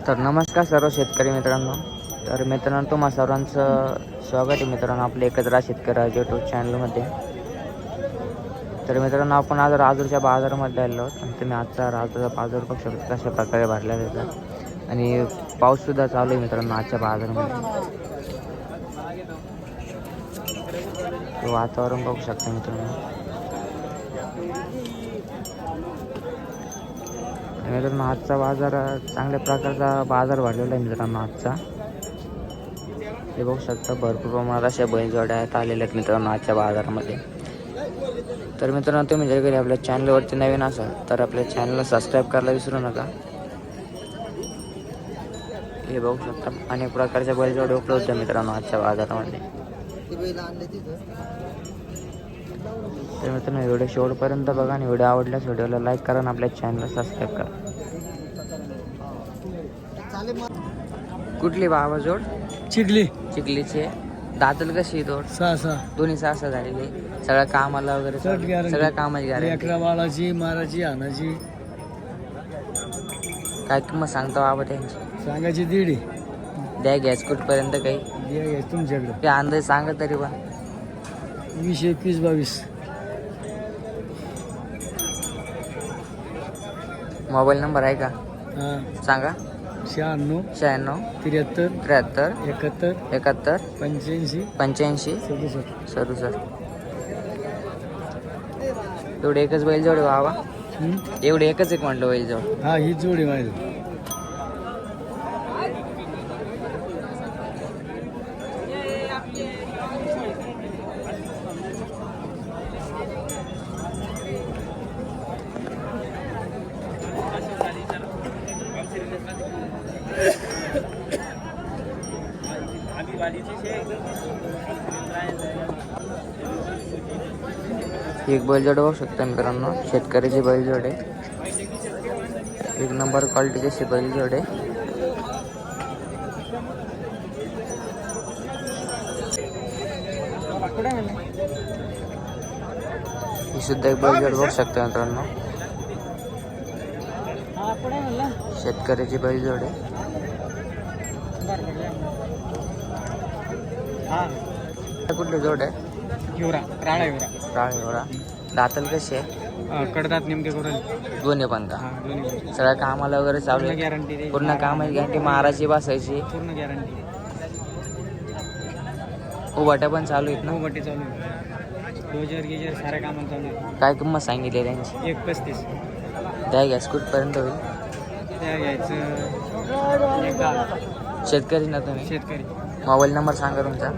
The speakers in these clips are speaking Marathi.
तर नमस्कार सर्व शेतकरी मित्रांनो. तर मित्रांनो तुम्हा सर्वांचं स्वागत आहे मित्रांनो आपल्या एकत्र शेतकरी यूट्यूब चॅनलमध्ये. तर मित्रांनो आपण आज राजूरच्या बाजारामध्ये आलो आहोत आणि तुम्ही आजचा राजूरचा बाजार बघू शकता कशा प्रकारे भरला जातात आणि पाऊससुद्धा चालू आहे मित्रांनो आजच्या बाजारामध्ये. वातावरण बघू शकता मित्रांनो. मित्रांनो आजचा बाजार चांगल्या प्रकारचा बाजार भरलेला आहे मित्रांनो आजचा. हे बघू शकता भरपूर प्रमाणात अशा बैलजोड्या आलेल्या आहेत मित्रांनो आजच्या बाजारामध्ये. तर मित्रांनो तुम्ही जर कधी आपल्या चॅनलवरती नवीन असाल तर आपल्या चॅनलला सबस्क्राईब करायला विसरू नका. हे बघू शकता अनेक प्रकारच्या बैलजोड्या उपलब्ध आहे मित्रांनो आजच्या बाजारामध्ये. तर मित्रांनो व्हिडिओ शेवटपर्यंत बघा आणि व्हिडिओ आवडल्यास व्हिडिओला लाईक करा आणि आपल्या चॅनलला सबस्क्राईब करा. कुठली बाबा जोड? चिखलीचे. दातल कशी जोड? सहा दोन्ही सहा झालेली. सगळ्या कामाला वगैरे सगळ्या कामाची गॅरंटी. अकरा बाळाची माराची आणाची. काय किंमत सांगता बाबा त्यांची? सांगायची 1.5. द्या गॅस कुठपर्यंत काही तुमच्याकडे ते अंदाज सांगा तरी पण. 20, 21, 22. मोबाईल नंबर आहे का? हा. सांगा. 96 96 73 73 71 71 85 85 67. 67. एवढे एकच बैल जोड बाबा? एवढे एकच एक म्हटलं बैल जोड. हा ही जोडी माहिती. एक बैलजोड बघू शकता मित्रांनो शेतकऱ्याची बैलजोड आहे. एक नंबर क्वालिटीची अशी बैलजोड आहे. ही सुद्धा एक बैलजोड बघू शकता मित्रांनो शेतकऱ्याची बैलजोड आहे. कुठली जोड आहे? राळा. दातल कशी आहे? कडदात नेमके करून दोन्ही पण का? दोन्ही सगळ्या कामाला वगैरे चालू आहे? गॅरंटी. पूर्ण कामाची गॅरंटी. मारायची बसायची पूर्ण गॅरंटी. उभाट्या पण चालू आहेत ना? बट्टी चालू आहे. डोजर गिजर साऱ्या कामाला चालू आहे. काय किंमत सांगितली त्यांची? 1.35. द्या गॅस कुठपर्यंत होईल? त्या घ्यायचं. शेतकरी ना तुम्ही? शेतकरी. मोबाईल नंबर सांगा तुमचा.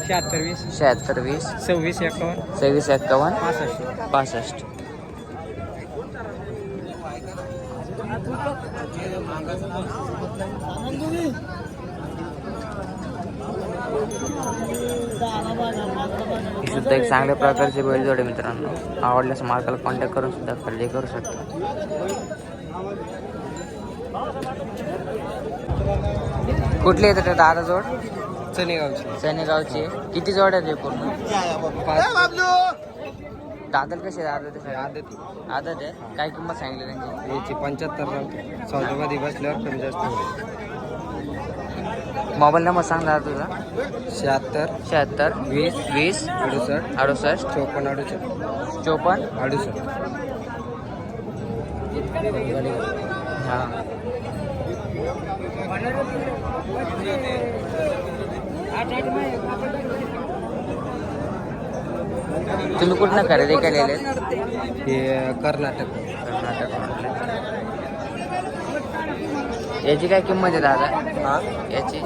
76 20 76 20 26 51 26 51 65. 65. ही सुद्धा एक चांगल्या प्रकारची बैलजोड आहे मित्रांनो. आवडल्यास मालकाला कॉन्टॅक्ट करून सुद्धा खरेदी करू शकता. कुठले येतात दादा जोड? चनेगावची. किती जोड आहेत पूर्ण? दादल कसे आदत आहे? काय किंमत सांगितली त्यांची? 75 सौदामध्ये बसल्यावर कमी जास्त होईल. मोबाईल नंबर सांग दादा तुझा. 76 76 20 20 68 68 54 54 68. हां. तुम्ही कुठनं खरेदी केलेले? हे कर्नाटक. याची काय किंमत आहे दादा? हा याची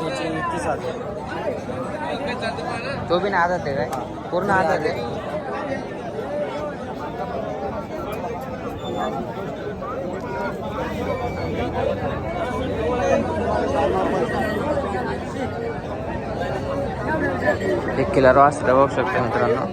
30,000. तो बी ना आदत आहे काय? पूर्ण आदत आहे? एक किलर वासरा बघू शकता मित्रांनो.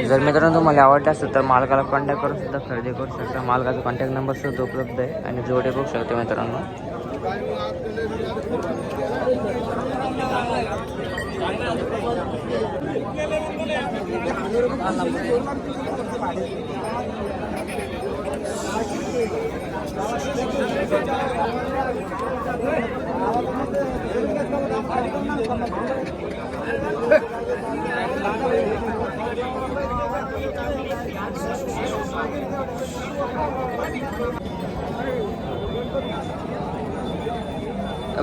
जर मित्रांनो तुम्हाला आवडलं असेल तर मालकाला कॉन्टॅक्ट करून सुद्धा खरेदी करू शकता. मालकाचा कॉन्टॅक्ट नंबर सुद्धा उपलब्ध आहे आणि जोडे बघू शकतो मित्रांनो.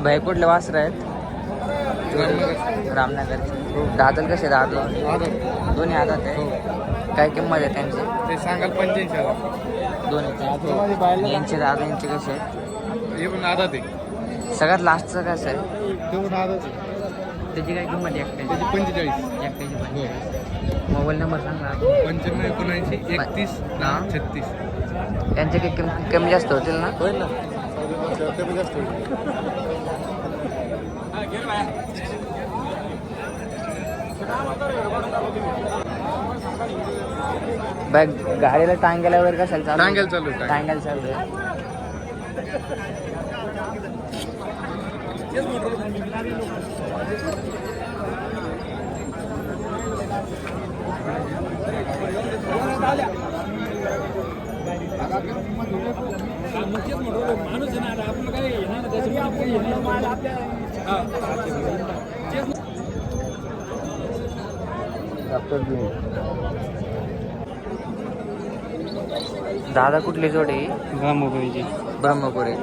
भाई कुठले वासर आहेत? रामनगरचे. दादल कसे दादल? दोन्ही आदात आहे. काय किंमत आहे त्यांची? ते सांगाल 85,000. दोन्ही यांचे दादा यांचे कसे आहेत? हे पण आधा ते सगळ्यात लास्टचं कसं आहे? दोन आधाचे त्याची काय किंमत आहे एकट्याची? त्याची 45. एकट्याची 45. मोबाईल नंबर सांगा. 95 त्यांचे काही कमी जास्त होतील ना? होईल ना, कमी जास्त होईल. बॅग गाडीला टांग्याला वगैरे कशाला चालू? टांग्याला चालू आहे. टांग्याला चालू आहे. दादा कुठली जोडी? ब्रह्मपुरीची ब्रह्मपुरी.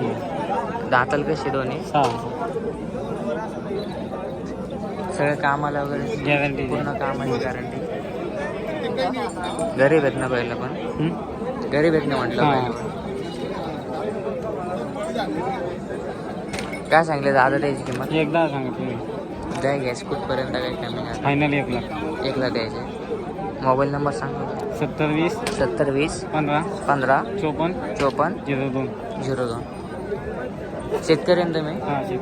दाताल कशी दोन्ही? 6 सगळ्या कामाला वगैरे गॅरंटी पूर्ण कामाची गॅरंटी. गरीब आहेत ना पहिलं पण? गरीब आहेत ना म्हटलं पहिलं. काय सांगले दादा त्याची किंमत? एकदा सांगितलं द्या गॅस कुठपर्यंत काही कमी नाही. फायनल 1 लाख. 1 लाख द्यायचे. मोबाईल नंबर सांगा. 70 20 15 15 54 54 02. 02. शेतकरी आहे ना तुम्ही? हां ठीक.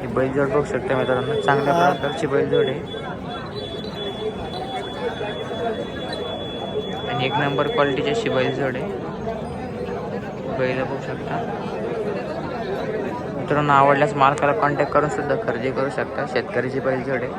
ही बैलजोड बघू शकता मित्रांनो, चांगल्या प्रकारची बैलजोड आहे आणि 1 नंबर क्वालिटीची अशी बैलजोड आहे. बैल बघू शकता मित्रांनो. आवडल्यास मालकाला कॉन्टॅक्ट करून सुद्धा खरेदी करू शकता. शेतकऱ्याची बैलजोड आहे.